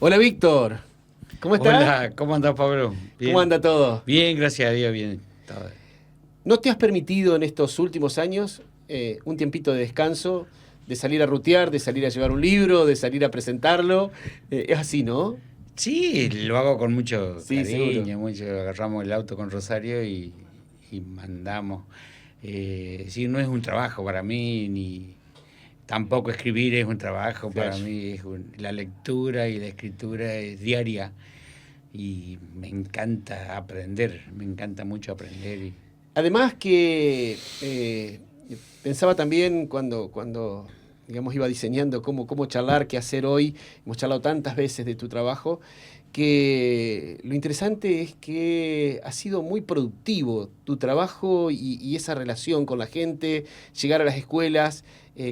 Hola Víctor, ¿cómo estás? Hola, ¿cómo andás, Pablo? Bien. ¿Cómo anda todo? Bien, gracias a Dios, bien. Todo. ¿No te has permitido en estos últimos años un tiempito de descanso, de salir a rutear, de salir a llevar un libro, de salir a presentarlo? Es así, ¿no? Sí, lo hago con mucho Sí, seguro. cariño, mucho. Agarramos el auto con Rosario y mandamos. Sí, no es un trabajo para mí, ni tampoco escribir es un trabajo para Claro. mí. La lectura y la escritura es diaria y me encanta aprender, me encanta mucho aprender. Además que pensaba también cuando digamos, iba diseñando cómo charlar, qué hacer hoy, hemos charlado tantas veces de tu trabajo, que lo interesante es que ha sido muy productivo tu trabajo y esa relación con la gente, llegar a las escuelas,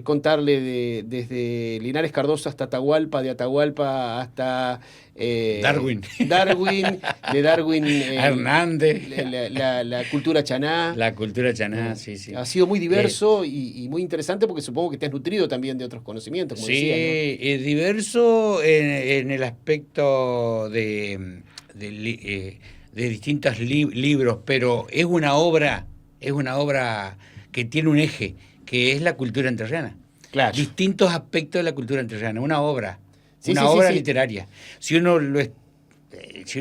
contarle desde Linares Cardoso hasta Atahualpa, de Atahualpa hasta Darwin, Darwin, de Darwin Hernández, la cultura chaná. la cultura chaná, sí, sí. Ha sido muy Eh, diverso y muy interesante porque supongo que te has nutrido también de otros conocimientos, como decías, ¿no? Sí, es diverso en el aspecto de distintos libros, pero es una obra que tiene un eje, que es la cultura entrerriana. Claro. Distintos aspectos de la cultura entrerriana, Sí, sí, una sí, obra sí. literaria. Si uno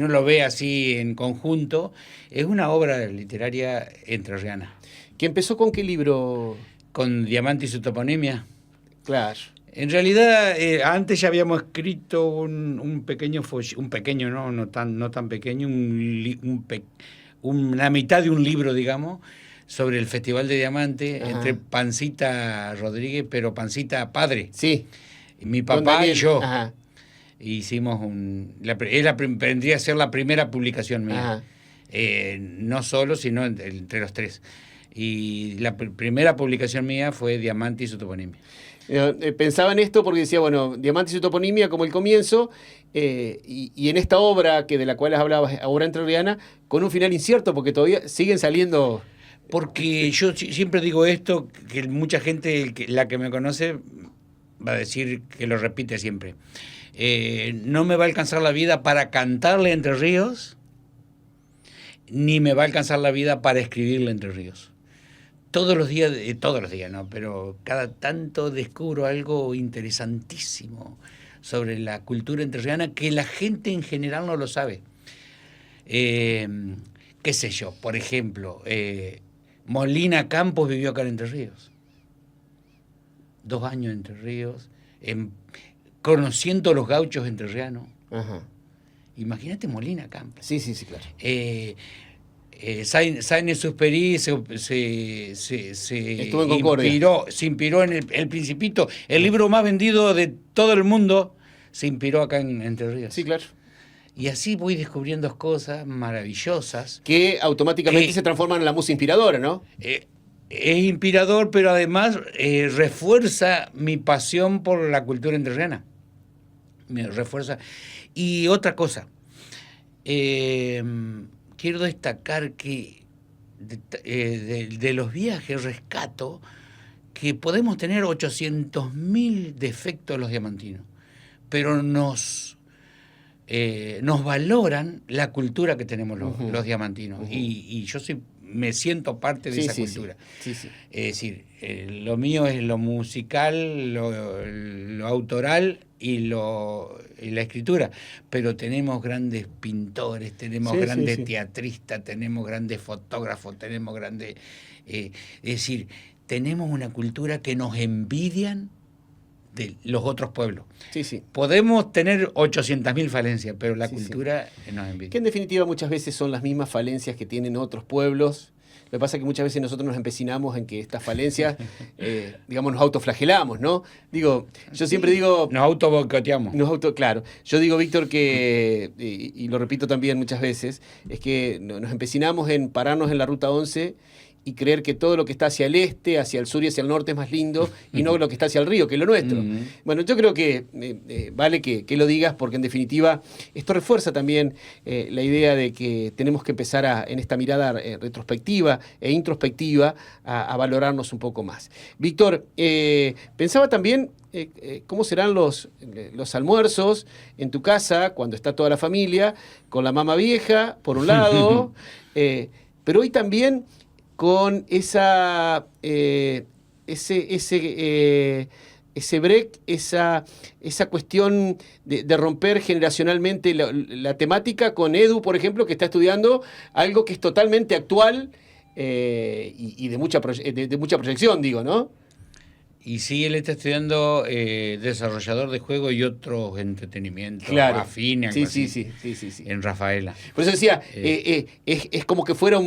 lo ve así en conjunto, es una obra literaria entrerriana, ¿Que empezó con qué libro? con Diamante y su toponimia. Claro. En realidad, antes ya habíamos escrito un pequeño un pequeño, no tan pequeño, una mitad de un libro, digamos, sobre el Festival de Diamante, entre Ajá. Pancita Rodríguez, pero Pancita padre, Sí, mi con papá y Daniel. yo. Ajá, Hicimos vendría a ser la primera publicación mía. ajá. No solo, sino entre los tres. Y la primera publicación mía fue Diamante y su toponimia. Pensaba en esto porque decía, bueno, Diamante y su toponimia como el comienzo, y en esta obra que de la cual hablabas, obra entrerriana, con un final incierto, porque todavía siguen saliendo. Porque yo siempre digo esto, que mucha gente, la que me conoce, va a decir que lo repite siempre. No me va a alcanzar la vida para cantarle Entre Ríos, ni me va a alcanzar la vida para escribirle Entre Ríos. Todos los días, no, pero cada tanto descubro algo interesantísimo sobre la cultura entrerriana que la gente en general no lo sabe. Eh, ¿Qué sé yo? Por ejemplo, Molina Campos vivió acá en Entre Ríos. 2 años en Entre Ríos, conociendo los gauchos entrerrianos. Ajá. Imagínate Molina Campos. Sí, sí, sí, claro. Sainz Exupéry Estuvo en Concordia. se inspiró en el Principito, el libro más vendido de todo el mundo, se inspiró acá en Entre Ríos. Sí, claro. Y así voy descubriendo cosas maravillosas. Que automáticamente Que se transforman en la musa inspiradora, ¿no? es inspirador, pero además refuerza mi pasión por la cultura entrerriana. Me refuerza. Y otra cosa, quiero destacar que de los viajes rescato que podemos tener 800.000 defectos los diamantinos, pero nos valoran la cultura que tenemos Ujú, los diamantinos. ujú. Y yo me siento parte de Sí, esa sí, cultura. sí. Sí, sí. Es decir, lo mío es lo musical, lo autoral y la escritura, pero tenemos grandes pintores, tenemos Sí, sí, grandes sí. teatristas, tenemos grandes fotógrafos, tenemos grandes... es decir, tenemos una cultura que nos envidian de los otros pueblos. Sí, sí. Podemos tener 800.000 falencias, pero la Sí, sí. cultura nos Que envidia. en definitiva muchas veces son las mismas falencias que tienen otros pueblos. Lo que pasa es que muchas veces nosotros nos empecinamos en que estas falencias, digamos, nos autoflagelamos, ¿no? Digo, yo siempre digo, Nos autoboicoteamos. claro, yo digo, Víctor, que, y lo repito también muchas veces, es que nos empecinamos en pararnos en la Ruta 11 y creer que todo lo que está hacia el este, hacia el sur y hacia el norte es más lindo, y no lo que está hacia el río, que es lo nuestro. Bueno, yo creo que vale que lo digas, porque en definitiva esto refuerza también la idea de que tenemos que empezar en esta mirada retrospectiva e introspectiva a valorarnos un poco más. Víctor, pensaba también cómo serán los almuerzos en tu casa cuando está toda la familia, con la mamá vieja, por un lado, pero hoy también con ese break, esa cuestión de romper generacionalmente la temática con Edu, por ejemplo, que está estudiando algo que es totalmente actual y de mucha proyección, digo, ¿no? Y sí, él está estudiando desarrollador de juego y otros entretenimientos afines, sí. en Rafaela. Por eso decía, es como que fuera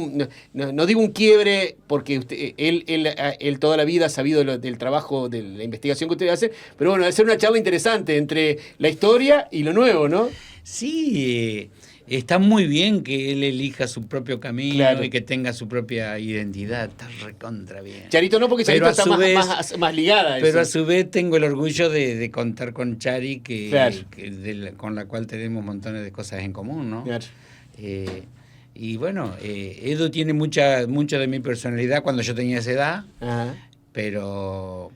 no digo un quiebre, porque él toda la vida ha sabido del trabajo, de la investigación que usted hace, pero bueno, debe ser una charla interesante entre la historia y lo nuevo, ¿no? Sí, está muy bien que él elija su propio camino, claro, y que tenga su propia identidad. Está recontra bien. Charito no, porque Charito está más ligada a eso. Pero a su vez tengo el orgullo de contar con Chari, claro, con la cual tenemos montones de cosas en común, ¿no? Claro. Y bueno, Edu tiene mucha de mi personalidad cuando yo tenía esa edad. Ajá. Pero...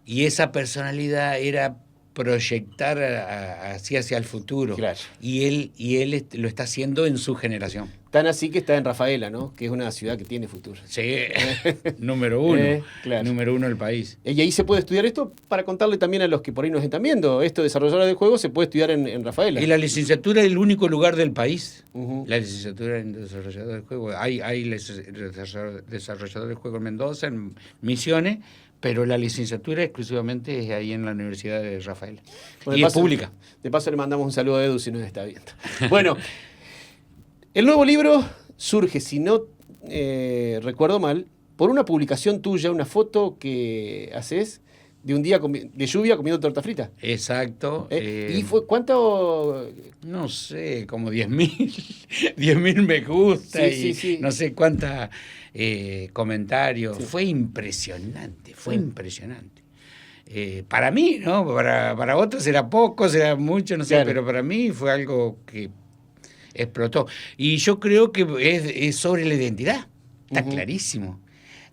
Y esa personalidad era proyectar hacia el futuro. Claro. Y él lo está haciendo en su generación. Tan así que está en Rafaela, ¿no? Que es una ciudad que tiene futuro. Sí, número uno. Claro. Número uno del país. Y ahí se puede estudiar esto, para contarle también a los que por ahí nos están viendo. Esto de desarrollador de juegos se puede estudiar en Rafaela. Y la licenciatura es el único lugar del país. Uh-huh. La licenciatura en desarrollador de juegos. Hay desarrollador de juegos en Mendoza, en Misiones, pero la licenciatura exclusivamente es ahí en la Universidad de Rafaela. Bueno, y es pública. De paso le mandamos un saludo a Edu si nos está viendo. Bueno, el nuevo libro surge, si no recuerdo mal, por una publicación tuya, una foto que haces de un día de lluvia comiendo torta frita. Exacto. ¿Y fue cuánto? No sé, como 10.000 me gusta, sí, sí. No sé cuántas comentarios. Sí. Fue impresionante, impresionante. Para mí, ¿no? Para otros será poco, será mucho, no sé, claro, pero para mí fue algo que explotó. Y yo creo que es sobre la identidad, está clarísimo.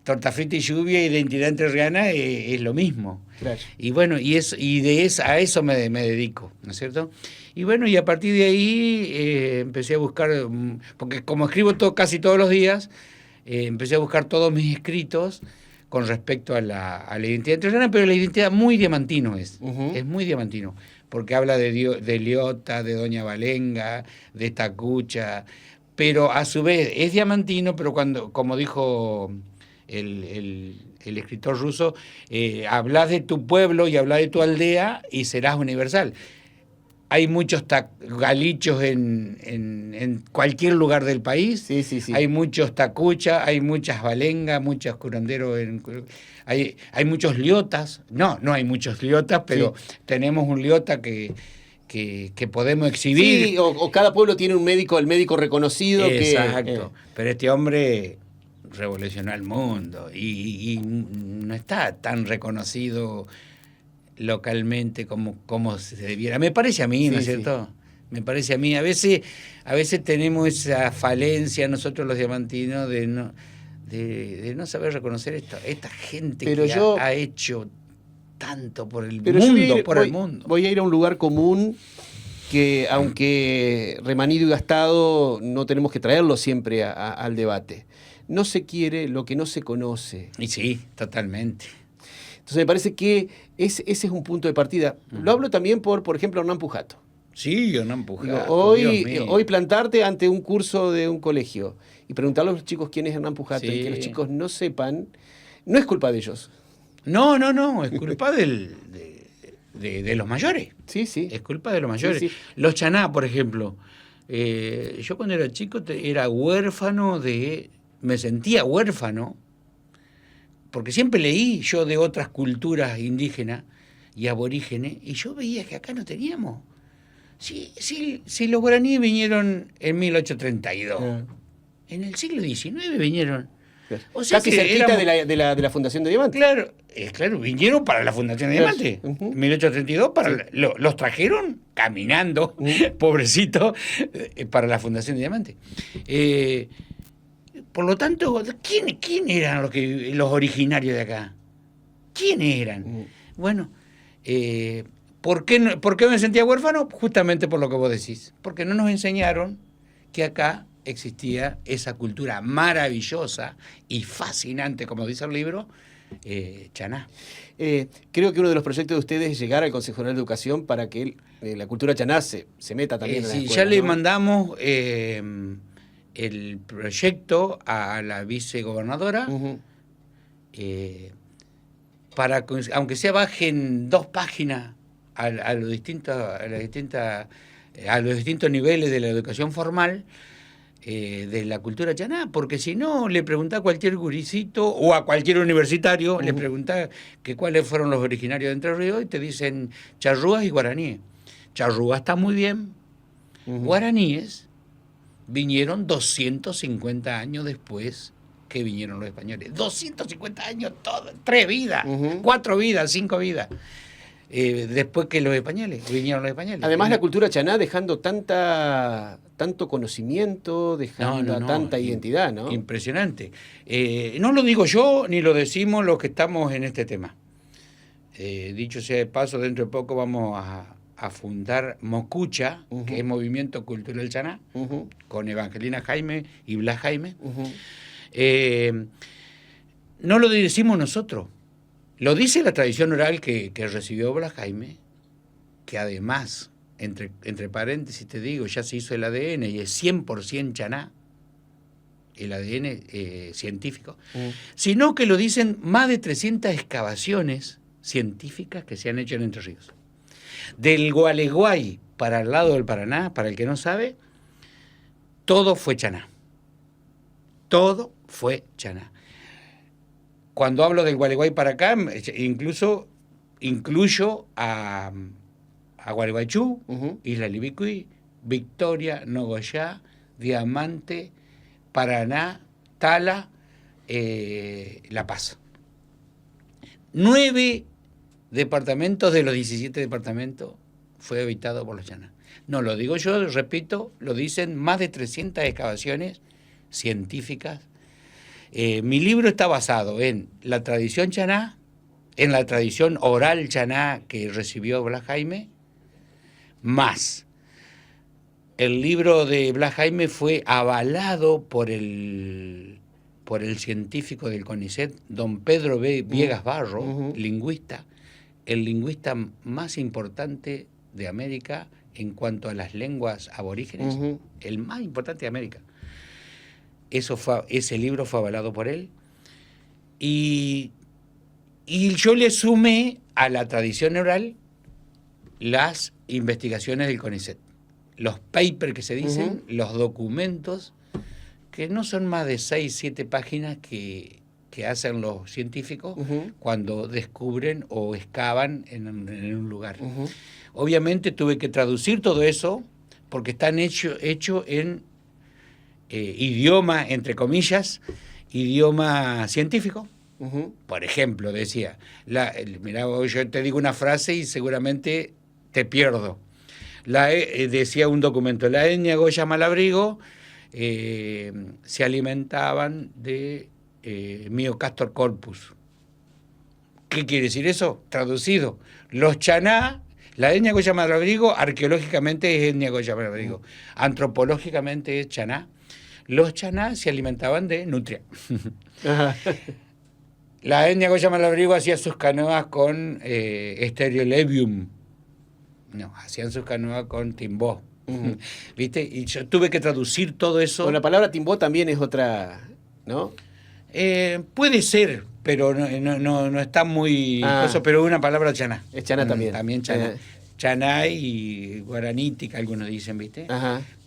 Torta frita y lluvia, identidad entrerriana es lo mismo. Claro. Y bueno, a eso me dedico, ¿no es cierto? Y bueno, y a partir de ahí empecé a buscar, porque como escribo casi todos los días, empecé a buscar todos mis escritos con respecto a la identidad entrerriana, pero la identidad muy diamantino es muy diamantino, porque habla de Liota, de Doña Valenga, de Tacucha, pero a su vez es diamantino, pero como dijo el escritor ruso, hablas de tu pueblo y hablas de tu aldea y serás universal. Hay muchos galichos en cualquier lugar del país. Sí. Hay muchos tacucha, hay muchas valengas, muchos curanderos. Hay muchos liotas. No hay muchos liotas, pero tenemos un liota que podemos exhibir. Sí, o cada pueblo tiene un médico, el médico reconocido. Exacto. Pero este hombre revolucionó el mundo y no está tan reconocido localmente como se debiera. Me parece a mí, ¿no es cierto? Me parece a mí. A veces tenemos esa falencia nosotros los diamantinos de no saber reconocer esta gente ha hecho tanto por el mundo. Voy a ir a un lugar común que, aunque remanido y gastado, no tenemos que traerlo siempre al debate. No se quiere lo que no se conoce. Y sí, totalmente. Entonces me parece que ese es un punto de partida. Lo hablo también por ejemplo, Hernán Pujato. Sí, Hernán Pujato. Hoy plantarte ante un curso de un colegio y preguntarle a los chicos quién es Hernán Pujato y que los chicos no sepan, no es culpa de ellos. No, es culpa de los mayores. Sí. Es culpa de los mayores. Sí. Los chaná, por ejemplo. Yo cuando era chico era huérfano me sentía huérfano, porque siempre leí yo de otras culturas indígenas y aborígenes, y yo veía que acá no teníamos. Sí, los guaraníes vinieron en 1832. En el siglo XIX vinieron. O sea, casi cerquita de la Fundación de Diamante. Claro, vinieron para la Fundación de Diamante. En 1832 los trajeron caminando, pobrecitos, para la Fundación de Diamante. Por lo tanto, ¿quién eran los originarios de acá? ¿Quiénes eran? Bueno, ¿Por qué me sentía huérfano? Justamente por lo que vos decís. Porque no nos enseñaron que acá existía esa cultura maravillosa y fascinante, como dice el libro, chaná. Creo que uno de los proyectos de ustedes es llegar al Consejo General de Educación para que la cultura chaná se meta también en la escuela, Ya le ¿no? mandamos el proyecto a la vicegobernadora, para que, aunque sea, bajen 2 páginas a los distintos niveles de la educación formal, de la cultura chaná, porque si no, le preguntá a cualquier guricito o a cualquier universitario, le preguntá que cuáles fueron los originarios de Entre Ríos y te dicen charrúas y guaraníes. Charrúa está muy bien. Guaraníes vinieron 250 años después que vinieron los españoles. 250 años, 3 vidas, 4 vidas, 5 vidas. Después que los españoles, vinieron los españoles. Además, la cultura chaná dejando tanto conocimiento, dejando tanta identidad, ¿no? Impresionante. No lo digo yo, ni lo decimos los que estamos en este tema. Dicho sea de paso, dentro de poco vamos a fundar Mocucha, que es Movimiento Cultural Chaná, con Evangelina Jaime y Blas Jaime. No lo decimos nosotros. Lo dice la tradición oral que recibió Blas Jaime, que además, entre paréntesis te digo, ya se hizo el ADN y es 100% chaná, el ADN científico, sino que lo dicen más de 300 excavaciones científicas que se han hecho en Entre Ríos. Del Gualeguay para el lado del Paraná, para el que no sabe, todo fue chaná. Todo fue chaná. Cuando hablo del Gualeguay para acá, incluso incluyo a Gualeguaychú, Isla Libicuí, Victoria, Nogoyá, Diamante, Paraná, Tala, La Paz. 9 departamentos de los 17 departamentos fue habitado por los chaná. No lo digo yo, repito, lo dicen más de 300 excavaciones científicas. Mi libro está basado en la tradición chaná, en la tradición oral chaná que recibió Blas Jaime, más el libro de Blas Jaime fue avalado por el científico del CONICET, don Pedro B. Viegas Barro, lingüista, el lingüista más importante de América en cuanto a las lenguas aborígenes, el más importante de América. Ese libro fue avalado por él. Y yo le sumé a la tradición oral las investigaciones del CONICET. Los papers que se dicen, los documentos, que no son más de 6, 7 páginas que hacen los científicos cuando descubren o excavan en un lugar. Obviamente tuve que traducir todo eso porque están hecho en idioma, entre comillas, idioma científico. Por ejemplo, decía, mirá, yo te digo una frase y seguramente te pierdo. Decía un documento, la etnia Goya Malabrigo se alimentaban de Myocastor corpus. ¿Qué quiere decir eso? Traducido, los chaná, la etnia Goya Malabrigo arqueológicamente es etnia Goya Malabrigo, antropológicamente es chaná. Los chaná se alimentaban de nutria. La etnia Goya Malabrigo hacía sus canoas con Stereolebium. No, hacían sus canoas con timbó. ¿Viste? Y yo tuve que traducir todo eso. Bueno, la palabra timbó también es otra, ¿no? Puede ser, pero no está muy... Eso, pero es una palabra chaná. Es chaná también. También chaná. Chaná y guaranítica, algunos dicen, ¿viste?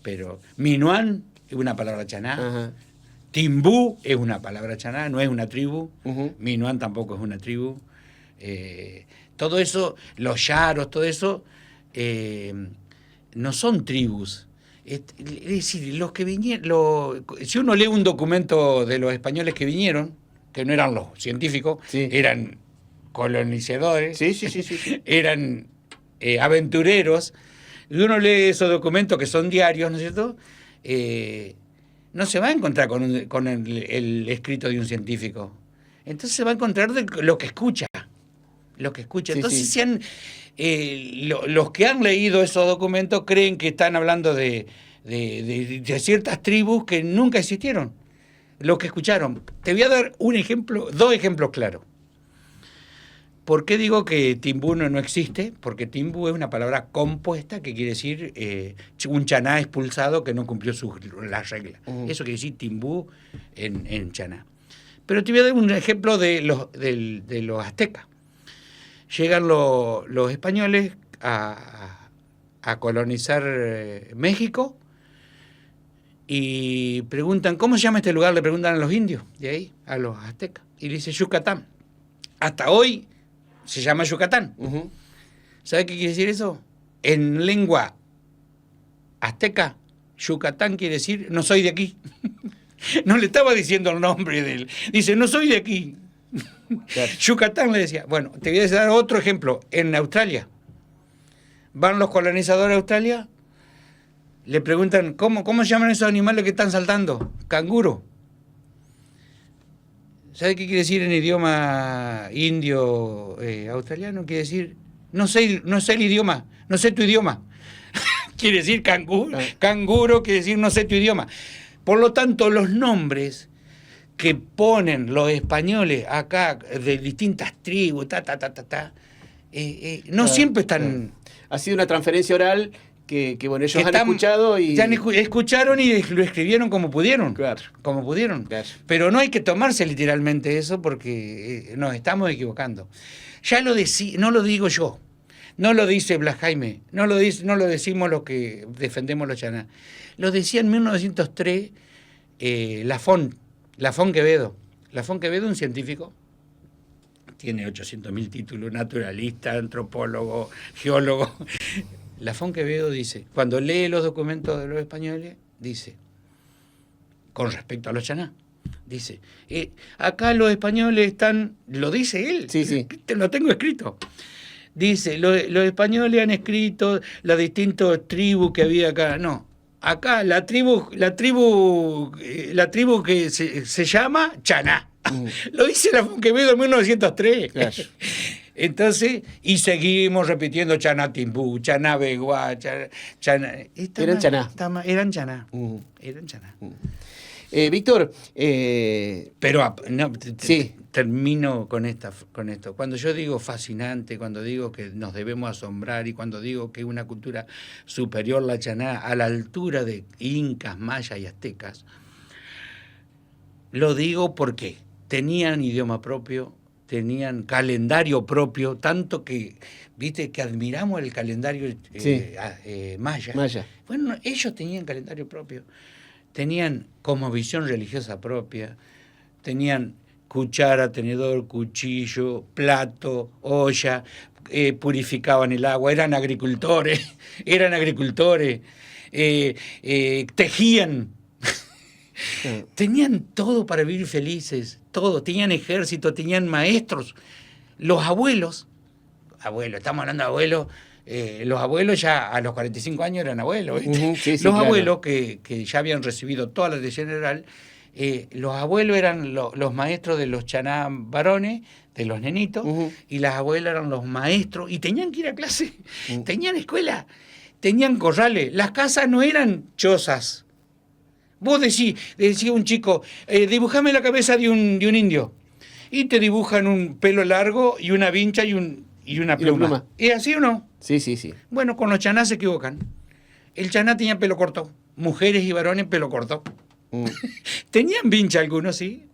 Pero minuán es una palabra chaná. Timbú es una palabra chaná, no es una tribu. Minuán tampoco es una tribu. Todo eso, los yaros, todo eso, no son tribus. Es decir, los que vinieron, si uno lee un documento de los españoles que vinieron, que no eran los científicos, eran colonizadores, eran aventureros, y uno lee esos documentos que son diarios, ¿no es cierto? No se va a encontrar con el escrito de un científico. Entonces se va a encontrar de lo que escucha. lo que escuchan. Sí, Entonces, sí. los que han leído esos documentos creen que están hablando de ciertas tribus que nunca existieron. Los que escucharon. Te voy a dar dos ejemplos claros. ¿Por qué digo que Timbú no existe? Porque Timbú es una palabra compuesta que quiere decir un chaná expulsado que no cumplió las reglas. Eso quiere decir Timbú en chaná. Pero te voy a dar un ejemplo de los aztecas. Llegan los españoles a colonizar México y preguntan, ¿cómo se llama este lugar? Le preguntan a los indios de ahí, a los aztecas. Y dice Yucatán. Hasta hoy se llama Yucatán. ¿Sabe qué quiere decir eso? En lengua azteca, Yucatán quiere decir no soy de aquí. No le estaba diciendo el nombre de él. Dice, no soy de aquí. Claro. Yucatán le decía. Bueno, te voy a dar otro ejemplo. En Australia. Van los colonizadores a Australia, le preguntan, ¿cómo se llaman esos animales que están saltando? Canguro. ¿Sabe qué quiere decir en idioma indio australiano? Quiere decir, no sé el idioma, no sé tu idioma. Quiere decir canguro, quiere decir no sé tu idioma. Por lo tanto, los nombres que ponen los españoles acá de distintas tribus, no siempre están... Ha sido una transferencia oral que bueno, ellos han escuchado y... Escucharon y lo escribieron como pudieron. Claro. Como pudieron. Claro. Pero no hay que tomarse literalmente eso porque nos estamos equivocando. Ya no lo digo yo. No lo dice Blas Jaime. No lo decimos los que defendemos los chaná. Lo decía en 1903 Lafón Quevedo. Lafón Quevedo, un científico, tiene 800.000 títulos, naturalista, antropólogo, geólogo. Lafón Quevedo dice, cuando lee los documentos de los españoles, dice, con respecto a los chaná, dice, acá los españoles están, lo dice él, sí. Lo tengo escrito. Dice, los españoles han escrito las distintas tribus que había acá. No, acá la tribu que se llama chaná. Lo dice Lafón Quevedo en 1903. Claro. Entonces, y seguimos repitiendo chaná Timbú, chaná Beguá, chaná. Eran chaná. Eran chaná. Eran chaná. Víctor, pero sí. Termino con esto. Cuando yo digo fascinante, cuando digo que nos debemos asombrar y cuando digo que es una cultura superior la chaná a la altura de incas, mayas y aztecas, lo digo porque tenían idioma propio, tenían calendario propio, tanto que, viste, que admiramos el calendario maya. Bueno, ellos tenían calendario propio, tenían cosmovisión religiosa propia, tenían cuchara, tenedor, cuchillo, plato, olla, purificaban el agua, eran agricultores, tejían. Tenían todo para vivir felices, todo, tenían ejército, tenían maestros. Los abuelos, estamos hablando de abuelos, los abuelos ya a los 45 años eran abuelos, ¿viste? Los abuelos que ya habían recibido toda la educación general, los abuelos eran los maestros de los chaná varones, de los nenitos, y las abuelas eran los maestros, y tenían que ir a clase, tenían escuela, tenían corrales, las casas no eran chozas. Vos decía un chico, dibujame la cabeza de un indio. Y te dibujan un pelo largo y una vincha y una pluma. ¿Es así o no? Sí. Bueno, con los chaná se equivocan. El chaná tenía pelo corto. Mujeres y varones pelo corto. Tenían vincha algunos, sí.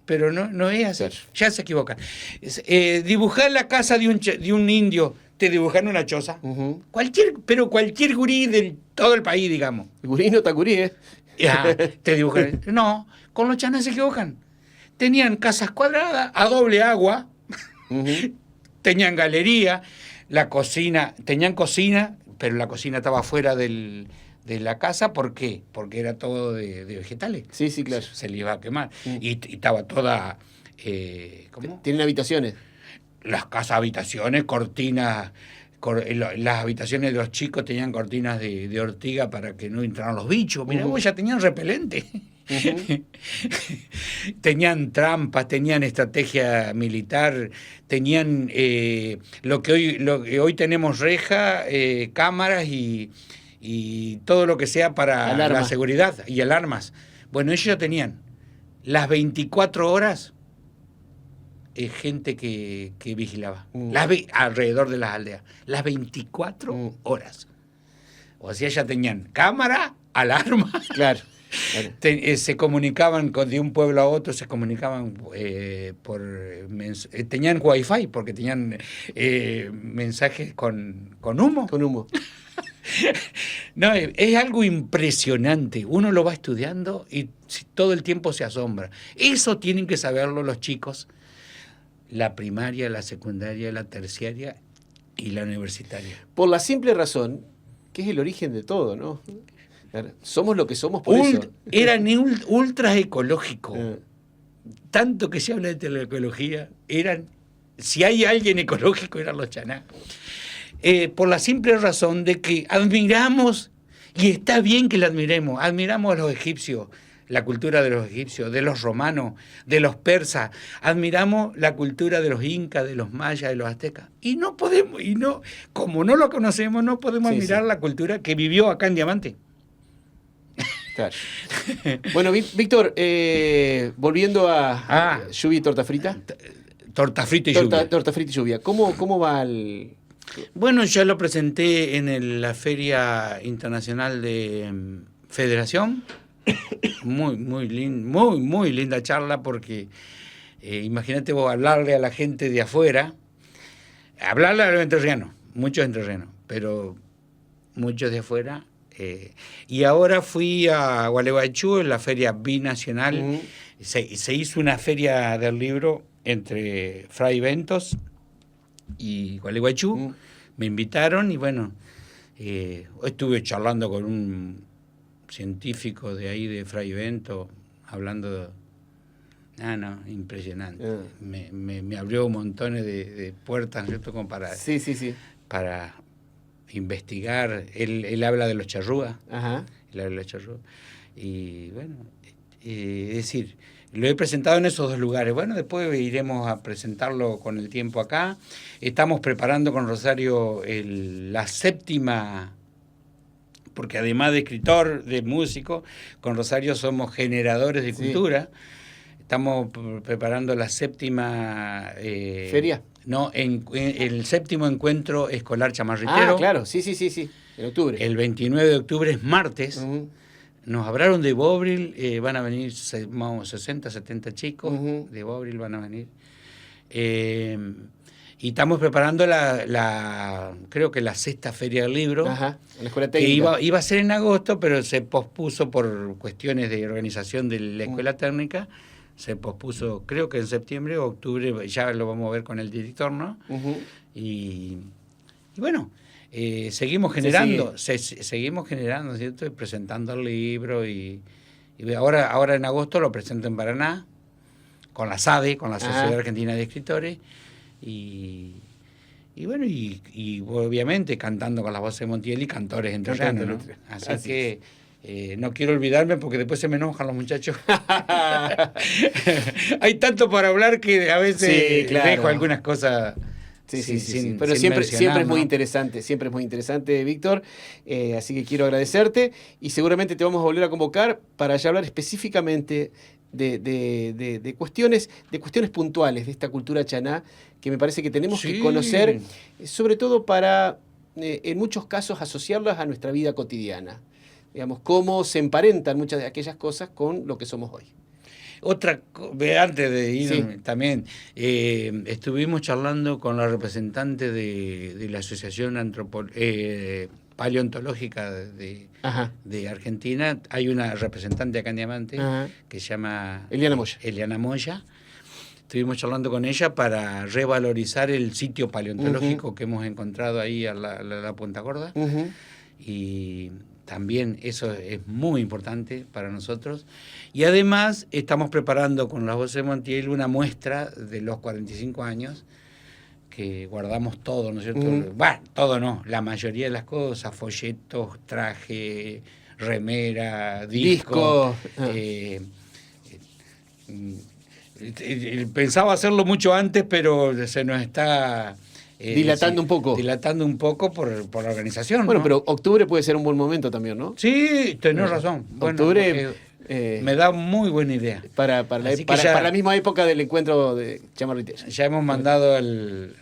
Pero no es así. Claro. Ya se equivocan. Dibujar la casa de un indio, te dibujan una choza. Cualquier gurí de todo el país, digamos. Gurí no está gurí, ¿eh? Te dibujan. No, con los chaná se equivocan. Tenían casas cuadradas, a doble agua, tenían galería, tenían cocina, pero la cocina estaba fuera de la casa. ¿Por qué? Porque era todo de vegetales. Sí, claro. Se le iba a quemar. Y estaba toda... ¿cómo? ¿Tienen habitaciones? Las casas, habitaciones, cortinas... Las habitaciones de los chicos tenían cortinas de ortiga para que no entraran los bichos. Mirá, vos ya tenían repelente. Ujú. Tenían trampas, tenían estrategia militar, tenían lo que hoy tenemos reja, cámaras y todo lo que sea para la Alarma. seguridad y alarmas. Bueno, ellos ya tenían las 24 horas gente que vigilaba, alrededor de las aldeas, las 24 horas. O sea, ya tenían cámara, alarma. Claro. Claro. Se comunicaban de un pueblo a otro, se comunicaban tenían wifi porque tenían mensajes con humo. Con humo. No, es algo impresionante. Uno lo va estudiando y todo el tiempo se asombra. Eso tienen que saberlo los chicos. La primaria, la secundaria, la terciaria y la universitaria. Por la simple razón que es el origen de todo, ¿no? Somos lo que somos por eso. Eran ultra ecológicos. Tanto que se habla de teleecología, si hay alguien ecológico, eran los chaná. Por la simple razón de que admiramos, y está bien que la admiremos, admiramos a los egipcios, la cultura de los egipcios, de los romanos, de los persas, admiramos la cultura de los incas, de los mayas, de los aztecas, y no podemos, como no lo conocemos, no podemos admirar la cultura que vivió acá en Diamante. Claro. Bueno, Víctor, volviendo a lluvia y torta frita. Torta frita y lluvia. Torta frita y lluvia. ¿Cómo va el...? Bueno, ya lo presenté en la Feria Internacional de Federación. Muy linda charla porque imagínate vos hablarle a la gente de afuera, hablarle a los entrerrianos, muchos entrerrianos, pero muchos de afuera. Y ahora fui a Gualeguaychú en la feria binacional. Se hizo una feria del libro entre Fray Bentos y Gualeguaychú. Me invitaron y bueno, estuve charlando con un científico de ahí de Fray Bentos, hablando impresionante. Me abrió montones de puertas, ¿cierto? Como para, para investigar. Él habla de los charrúas. Ajá. Él habla de los charrúas. Y bueno, es decir, lo he presentado en esos dos lugares. Bueno, después iremos a presentarlo con el tiempo acá. Estamos preparando con Rosario la séptima, porque además de escritor, de músico, con Rosario somos generadores de cultura. Estamos preparando la séptima... ¿Feria? No, el séptimo encuentro escolar chamarritero. Ah, claro, sí, en octubre. El 29 de octubre es martes. Nos hablaron de Bobril, van a venir 60, 70 chicos de Bobril van a venir. Y estamos preparando creo que la sexta feria del libro. Ajá, en la escuela técnica. Que iba a ser en agosto, pero se pospuso por cuestiones de organización de la escuela técnica. Se pospuso, creo que en septiembre o octubre, ya lo vamos a ver con el director, ¿no? Y bueno, seguimos generando, seguimos generando, ¿cierto? Y presentando el libro y ahora en agosto lo presento en Paraná, con la SADE, con la Sociedad Argentina de Escritores, y bueno, y obviamente cantando con las voces de Montiel y cantores entrerrianos, ¿no? Así que... no quiero olvidarme porque después se me enojan los muchachos. Hay tanto para hablar que a veces dejo algunas cosas. Pero siempre es muy interesante, Víctor. Así que quiero agradecerte y seguramente te vamos a volver a convocar para ya hablar específicamente de cuestiones puntuales de esta cultura chaná que me parece que tenemos que conocer, sobre todo para, en muchos casos, asociarlas a nuestra vida cotidiana. Digamos, cómo se emparentan muchas de aquellas cosas con lo que somos hoy. Antes de ir también, estuvimos charlando con la representante de la Asociación Paleontológica de Argentina. Hay una representante acá en Diamante que se llama Eliana Moya. Estuvimos charlando con ella para revalorizar el sitio paleontológico que hemos encontrado ahí a la Punta Gorda. Y también eso es muy importante para nosotros. Y además estamos preparando con las voces de Montiel una muestra de los 45 años que guardamos todo, ¿no es cierto? Bueno, todo no, la mayoría de las cosas, folletos, traje, remera, disco. Ah. Pensaba hacerlo mucho antes, pero se nos está dilatando un poco. Dilatando un poco por la organización. Bueno, ¿no? pero octubre puede ser un buen momento también, ¿no? Sí, tenés razón. Bueno, octubre me da muy buena idea. Para la misma época del encuentro de Chamarriteros. Ya hemos mandado al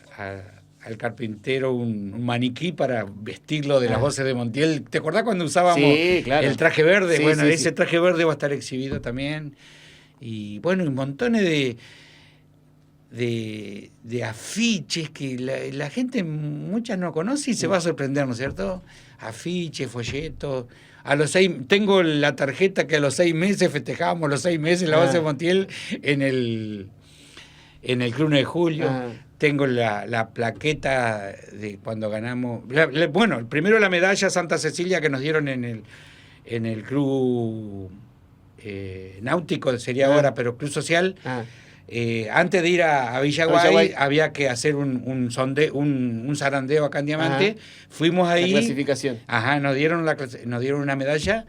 carpintero un maniquí para vestirlo de las voces de Montiel. ¿Te acordás cuando usábamos el traje verde? Sí, bueno, sí, ese traje verde va a estar exhibido también. Y bueno, y montones de afiches que la gente muchas no conoce y se va a sorprender, ¿no es cierto? Afiches, folletos. Tengo la tarjeta que a los 6 meses festejábamos los 6 meses la base de Montiel en el Club 9 de Julio. Tengo la plaqueta de cuando ganamos. Bueno, primero la medalla Santa Cecilia que nos dieron en el Club Náutico, sería ahora, pero Club Social. Antes de ir a Villaguay había que hacer un zarandeo acá en Diamante. Fuimos ahí. La clasificación. Nos dieron una medalla.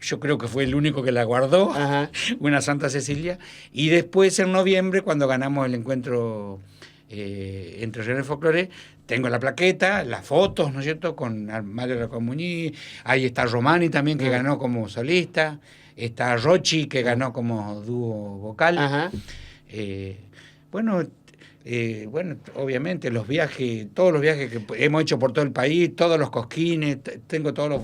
Yo creo que fue el único que la guardó, una Santa Cecilia. Y después, en noviembre, cuando ganamos el encuentro entre Regiones Folclore, tengo la plaqueta, las fotos, ¿no es cierto?, con Mario Racomuñí. Ahí está Romani también, que ganó como solista. Está Rochi, que ganó como dúo vocal. Bueno, obviamente todos los viajes que hemos hecho por todo el país, todos los cosquines, tengo todos los...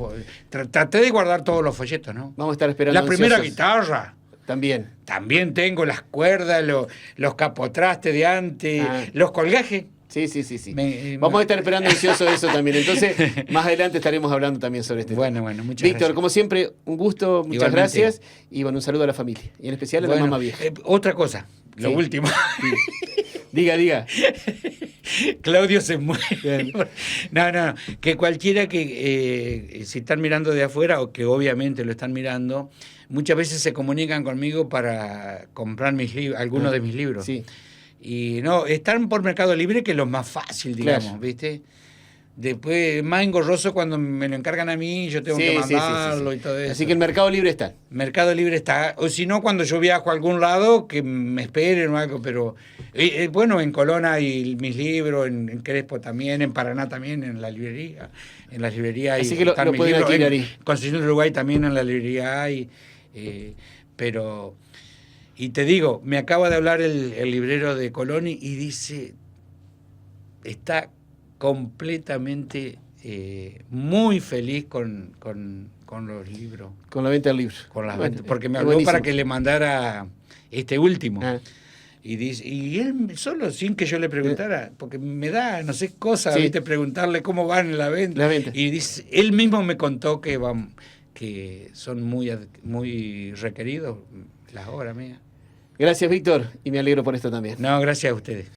Traté de guardar todos los folletos, ¿no? Vamos a estar esperando. La primera guitarra. También tengo las cuerdas, los capotrastes de antes, los colgajes. Sí. Vamos a estar esperando ansioso eso también. Entonces, más adelante estaremos hablando también sobre este tema. Bueno, muchas Víctor, gracias. como siempre, un gusto, muchas gracias. Y bueno, un saludo a la familia. Y en especial a la mamá vieja. Otra cosa, lo último. Diga. Claudio se muere. No, que cualquiera que si están mirando de afuera, o que obviamente lo están mirando, muchas veces se comunican conmigo para comprar algunos de mis libros. Sí. Y no, están por Mercado Libre, que es lo más fácil, digamos, ¿viste? Después, más engorroso cuando me lo encargan a mí, yo tengo que mandarlo y todo eso. Así que el Mercado Libre está. Mercado Libre está. O si no, cuando yo viajo a algún lado, que me esperen o algo. Pero bueno, en Colón hay mis libros, en Crespo también, en Paraná también, en la librería. En las librerías así que lo pueden adquirir ahí. En Constitución de Uruguay también en la librería hay. Pero... Y te digo, me acaba de hablar el librero de Colón y dice, está completamente muy feliz con los libros. Con la venta del libro. Porque me habló para que le mandara este último. Y él solo, sin que yo le preguntara, porque me da, no sé, cosas, ¿viste? Preguntarle cómo van la venta. Y dice, él mismo me contó que son muy requeridos las obras mías. Gracias, Víctor, y me alegro por esto también. No, gracias a ustedes.